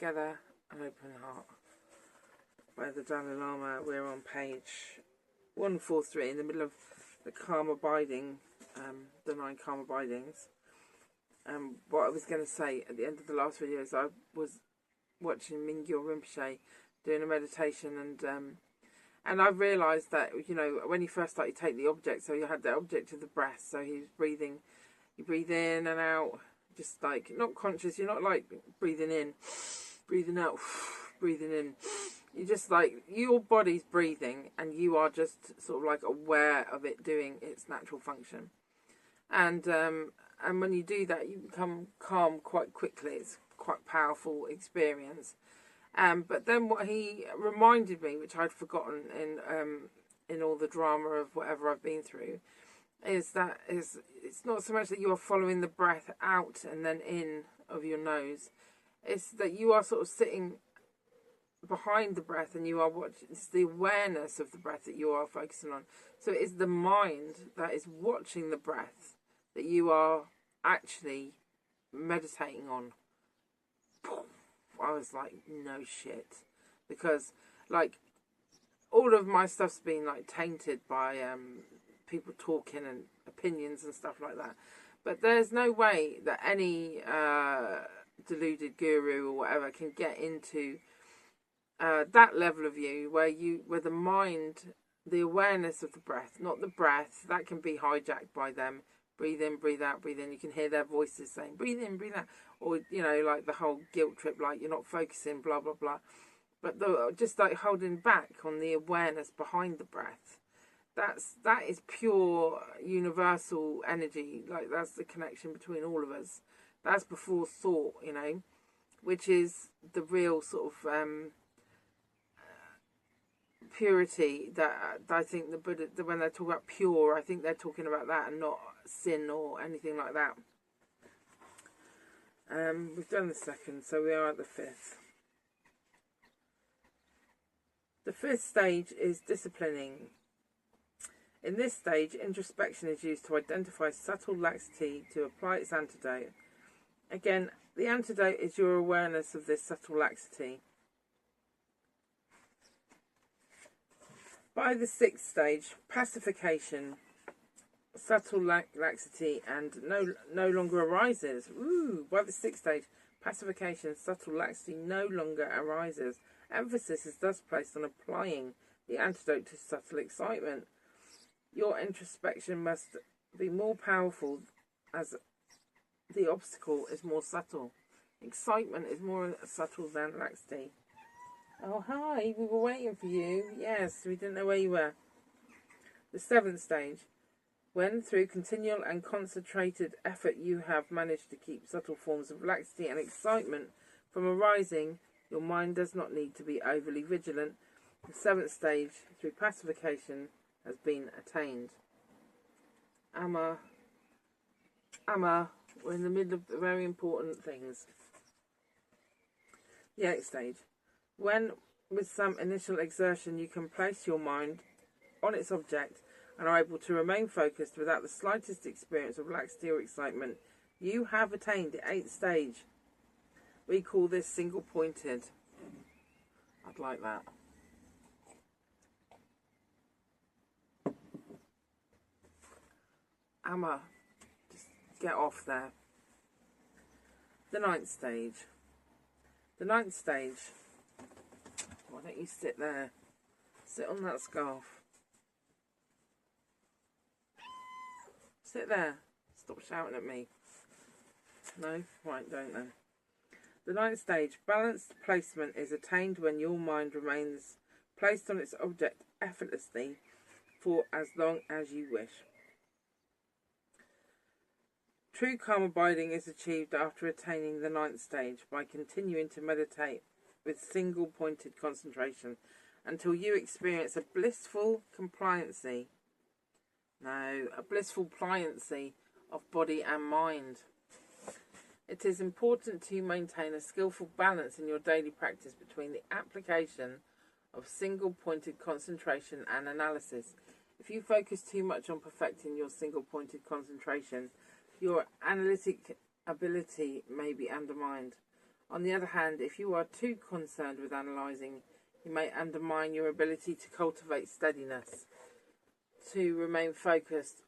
Together, an Open Heart by the Dalai Lama. We're on page 143 in the middle of the calm abiding, the 9 calm abidings. What I was going to say at the end of the last video is I was watching Mingyur Rinpoche doing a meditation, and I realised that, you know, when he first started, you take the object, so you had the object of the breath, so he was breathing, you breathe in and out, just like, not conscious, you're not like breathing in, breathing out, breathing in, you just like, your body's breathing, and you are just sort of like aware of it doing its natural function. And when you do that, you become calm quite quickly. It's quite a powerful experience. But then what he reminded me, which I'd forgotten in all the drama of whatever I've been through, is that it's not so much that you are following the breath out and then in of your nose. It's that you are sort of sitting behind the breath, and you are watching. It's the awareness of the breath that you are focusing on. So it is the mind that is watching the breath that you are actually meditating on. I was like, no shit. Because, like, all of my stuff's been, like, tainted by people talking and opinions and stuff like that. But there's no way that any deluded guru or whatever can get into that level of you where the mind, the awareness of the breath, not the breath, that can be hijacked by them. Breathe in, breathe out, breathe in. You can hear their voices saying, breathe in, breathe out. Or, you know, like the whole guilt trip, like you're not focusing, blah, blah, blah. But just like holding back on the awareness behind the breath. That is pure universal energy. Like, that's the connection between all of us. That's before thought, you know, which is the real sort of purity that I think the Buddha, when they talk about pure, I think they're talking about that and not sin or anything like that. We've done the second, so we are at the fifth. The fifth stage is disciplining. In this stage, introspection is used to identify subtle laxity to apply its antidote. Again, the antidote is your awareness of this subtle laxity. By the sixth stage, pacification, subtle laxity and no longer arises. Ooh, by the sixth stage, pacification, subtle laxity no longer arises. Emphasis is thus placed on applying the antidote to subtle excitement. Your introspection must be more powerful as the obstacle is more subtle. Excitement is more subtle than laxity. Oh, hi, we were waiting for you. Yes, we didn't know where you were. The seventh stage. When, through continual and concentrated effort, you have managed to keep subtle forms of laxity and excitement from arising, your mind does not need to be overly vigilant. The seventh stage, through pacification, has been attained. Amma, we're in the middle of the very important things. The eighth stage. When, with some initial exertion, you can place your mind on its object and are able to remain focused without the slightest experience of laxity or excitement, you have attained the eighth stage. We call this single-pointed. I'd like that. Amma, just get off there. The ninth stage. The ninth stage. Why don't you sit there? Sit on that scarf. Sit there. Stop shouting at me. No? Right, don't then. The ninth stage. Balanced placement is attained when your mind remains placed on its object effortlessly for as long as you wish. True calm abiding is achieved after attaining the ninth stage by continuing to meditate with single-pointed concentration until you experience a blissful compliancy. No, a blissful pliancy of body and mind. It is important to maintain a skillful balance in your daily practice between the application of single-pointed concentration and analysis. If you focus too much on perfecting your single-pointed concentration, your analytic ability may be undermined. On the other hand, if you are too concerned with analysing, you may undermine your ability to cultivate steadiness, to remain focused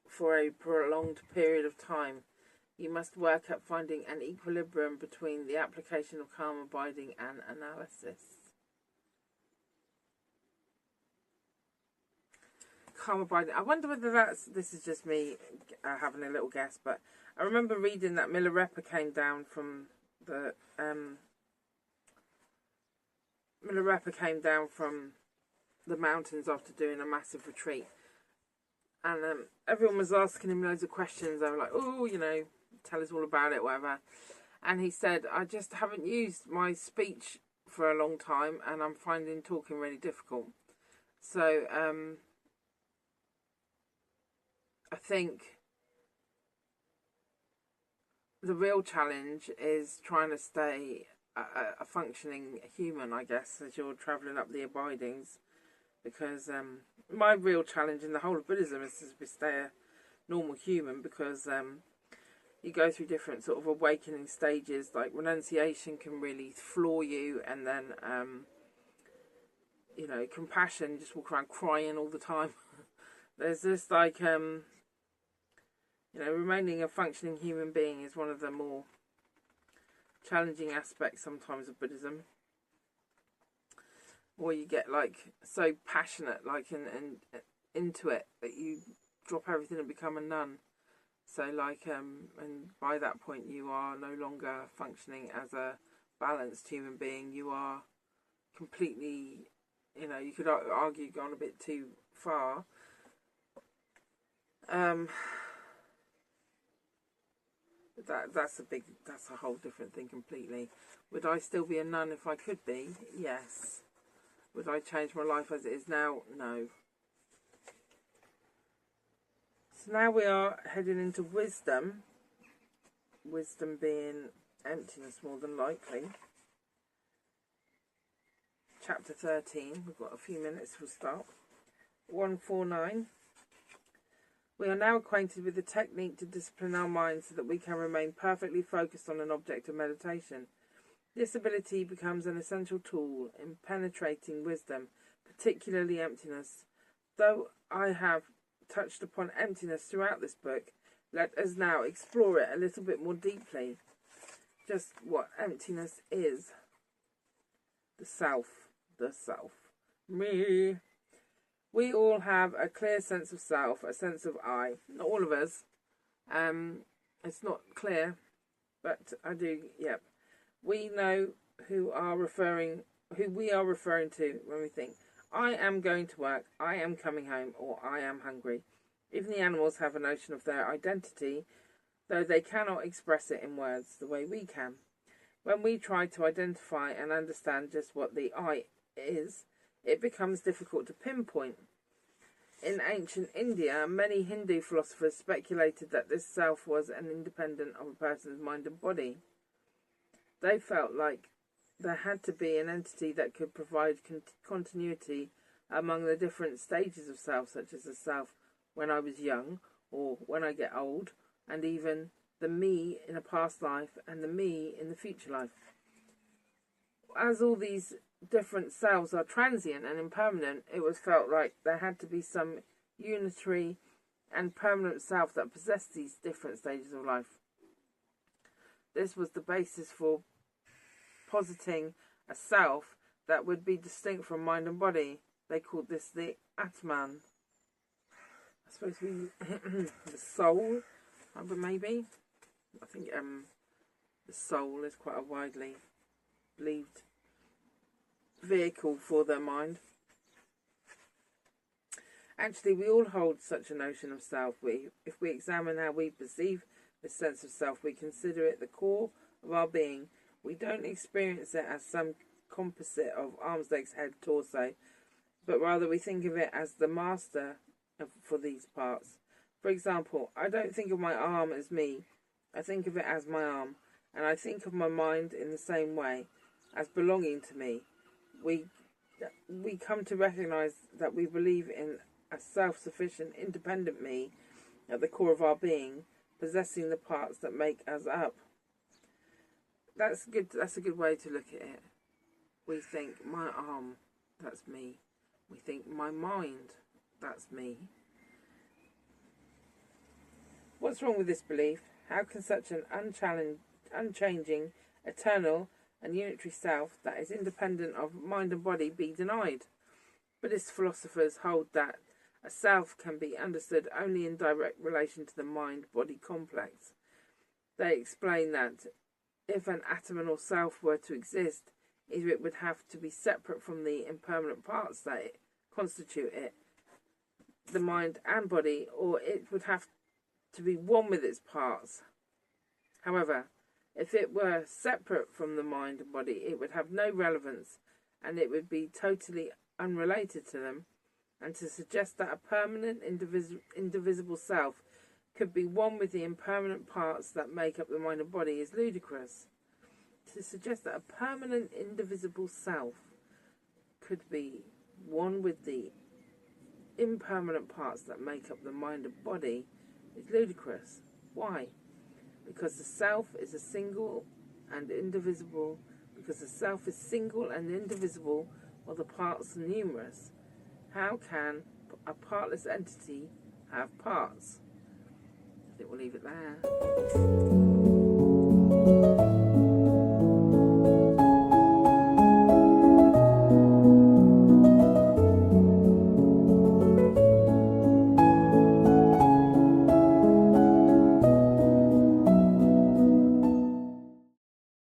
for a prolonged period of time. You must work at finding an equilibrium between the application of calm abiding and analysis. Calm abiding. I wonder whether this is just me having a little guess, but I remember reading that Milarepa came down from the mountains after doing a massive retreat, and everyone was asking him loads of questions. They were like, "Oh, you know, tell us all about it, whatever." And he said, "I just haven't used my speech for a long time, and I'm finding talking really difficult." So I think the real challenge is trying to stay a functioning human, I guess, as you're travelling up the abidings, because my real challenge in the whole of Buddhism is to stay a normal human, because you go through different sort of awakening stages. Like renunciation can really floor you, and then you know, compassion, you just walk around crying all the time. There's this like you know, remaining a functioning human being is one of the more challenging aspects sometimes of Buddhism. Or you get like so passionate, like and into it, that you drop everything and become a nun. So like and by that point you are no longer functioning as a balanced human being. You are completely, you know, you could argue gone a bit too far. That's a whole different thing completely. Would I still be a nun if I could be? Yes. Would I change my life as it is now? No. So now we are heading into wisdom. Wisdom being emptiness, more than likely. Chapter 13. We've got a few minutes, we'll start. 149. We are now acquainted with the technique to discipline our minds so that we can remain perfectly focused on an object of meditation. This ability becomes an essential tool in penetrating wisdom, particularly emptiness. Though I have touched upon emptiness throughout this book, let us now explore it a little bit more deeply. Just what emptiness is. The self. The self. Me. We all have a clear sense of self, a sense of I. Not all of us. It's not clear, but I do. Yep. We know who we are referring to when we think, I am going to work, I am coming home, or I am hungry. Even the animals have a notion of their identity, though they cannot express it in words the way we can. When we try to identify and understand just what the I is, it becomes difficult to pinpoint. In ancient India, many Hindu philosophers speculated that this self was an independent of a person's mind and body. They felt like there had to be an entity that could provide continuity among the different stages of self, such as the self when I was young, or when I get old, and even the me in a past life and the me in the future life. As all these different selves are transient and impermanent, it was felt like there had to be some unitary and permanent self that possessed these different stages of life. This was the basis for positing a self that would be distinct from mind and body. They called this the Atman. I suppose the soul, maybe. I think the soul is quite a widely believed vehicle for their mind. Actually, we all hold such a notion of self. If we examine how we perceive this sense of self, we consider it the core of our being. We don't experience it as some composite of arms, legs, head, torso, but rather we think of it as the master for these parts. For example, I don't think of my arm as me. I think of it as my arm, and I think of my mind in the same way, as belonging to me. We come to recognise that we believe in a self-sufficient, independent me at the core of our being, possessing the parts that make us up. That's good. That's a good way to look at it. We think my arm, that's me. We think my mind, that's me. What's wrong with this belief? How can such an unchanging, eternal, and unitary self that is independent of mind and body be denied? Buddhist philosophers hold that a self can be understood only in direct relation to the mind-body complex. They explain that if an atominal self were to exist, either it would have to be separate from the impermanent parts that constitute it, the mind and body, or it would have to be one with its parts. However, if it were separate from the mind and body, it would have no relevance and it would be totally unrelated to them. And to suggest that a permanent indivisible self could be one with the impermanent parts that make up the mind and body is ludicrous. To suggest that a permanent indivisible self could be one with the impermanent parts that make up the mind and body is ludicrous. Why? Because the self is a single and indivisible. Because the self is single and indivisible, while the parts are numerous. How can a partless entity have parts? I think we'll leave it there.